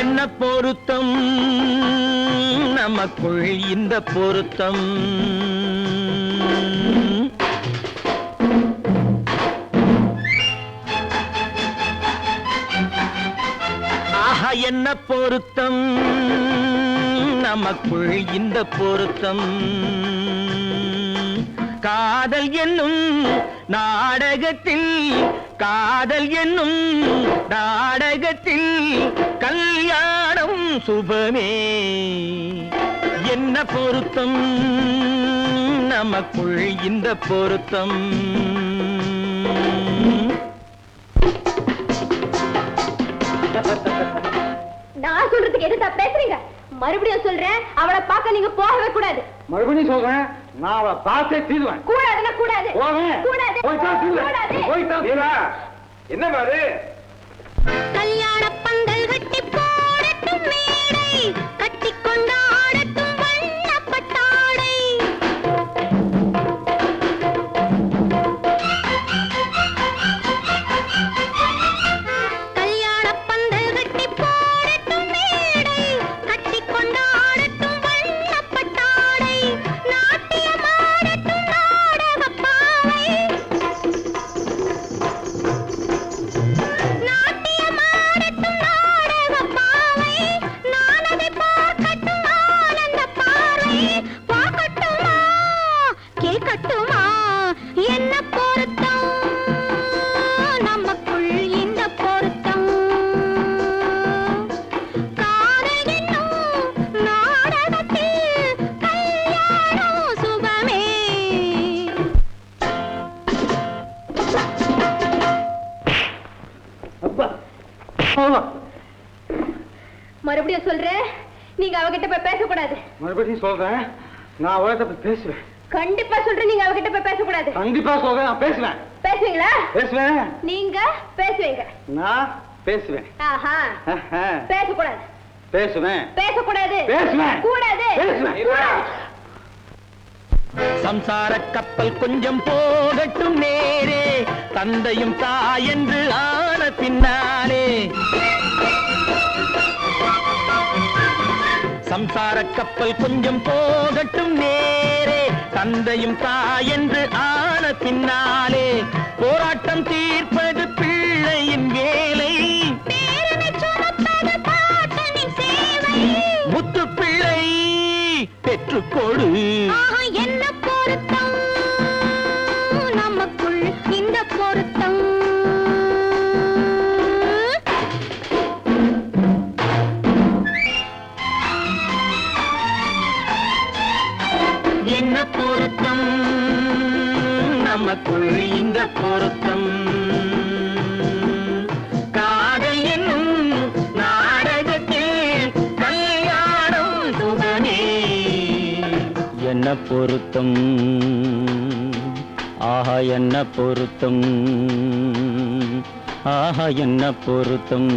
என்ன பொருத்தம் நமக்குள் இந்த பொருத்தம் ஆஹா என்ன பொருத்தம் நமக்குள் இந்த பொருத்தம் காதல் என்னும் நாடகத்தில் காதல் என்னும் நாடகத்தில் கல்யாணம் சுபமே என்ன பொருத்தம் நமக்குள் இந்த பொருத்தம் நான் சொல்றதுக்கு எதுதா பேசுறீங்க மறுபடியும் சொல்றேன் அவளை பார்க்க நீங்க போகவே கூடாது மறுபடியும் சொல்றேன் நான் அவளை பார்த்தே தீருவேன் கூடாதுன்னா கூடாது என்ன பாரு கல்யாண பந்தல் கட்டி போடட்டும் மேடை கட்டி கொண்டாடட்டும் வண்ணப்பட்டாடை கல்யாண பந்தல் கட்டி போடட்டும் மேடை கட்டி கொண்டாடட்டும் வண்ணப்பட்டாடை நாட்டியமாடட்டும் நாடகப்பாவை என்ன பொருத்தம் நமக்குள் இந்த பொருத்தம் காதல் என்னும் நாடகத்தில் கல்யாணம் சுபமே மறுபடியும் சொல்றேன் நீங்க அவகிட்ட போய் பேசக்கூடாது மறுபடியும் சொல்றேன் நான் அவகிட்ட போய் பேசுவேன் கண்டிப்பா சொல்றேன் நீங்க அவகிட்ட போய் பேசக்கூடாது கண்டிப்பா சொல்றேன் நான் பேசுவேன் பேசுவீங்களா பேசுவேன் நீங்க பேசுவீங்க நான் பேசுவேன் ஆஹா பேசக்கூடாது பேசுவேன் பேசக்கூடாது பேசுவேன் கூடாது பேசுவேன் சம்சார கப்பல் கொஞ்சம் போகட்டும் நேரே தந்தையும் தாயென்று ஆன பின்னாலே சம்சார கப்பல் கொஞ்சம் போகட்டும் நேரே தந்தையும் தாயென்று ஆன பின்னாலே போராட்டம் தீர்ப்பது பிள்ளையின் வேலை முத்து பிள்ளை பெற்றுக்கொடு என்ன பொருத்தம் நமக்குள் இந்த பொருத்தம் என்ன பொருத்தம் நமக்குள் இந்த பொருத்தம் காதல் என்னும் நாடகத்தில் கல்யாணம் சுபமே என்ன பொருத்தம் ஆஹா என்ன பொருத்தம் ஆஹா என்ன பொருத்தம்